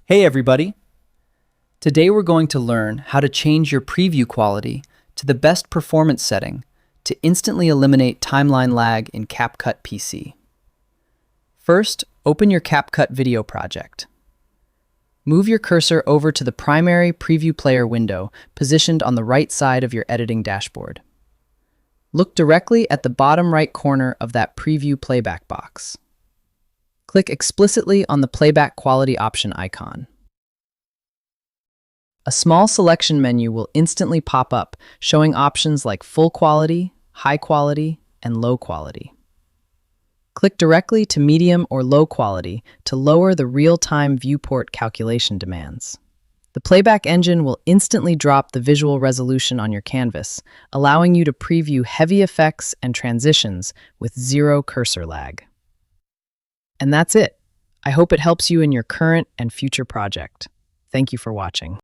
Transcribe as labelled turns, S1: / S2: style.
S1: Hey everybody! Today we're going to learn how to change your preview quality to the best performance setting to instantly eliminate timeline lag in CapCut PC. First, open your CapCut video project. Move your cursor over to the primary preview player window positioned on the right side of your editing dashboard. Look directly at the bottom right corner of that preview playback box. Click explicitly on the Playback Quality option icon. A small selection menu will instantly pop up, showing options like Full Quality, High Quality, and Low Quality. Click directly to Medium or Low Quality to lower the real-time viewport calculation demands. The playback engine will instantly drop the visual resolution on your canvas, allowing you to preview heavy effects and transitions with zero cursor lag. And that's it. I hope it helps you in your current and future project. Thank you for watching.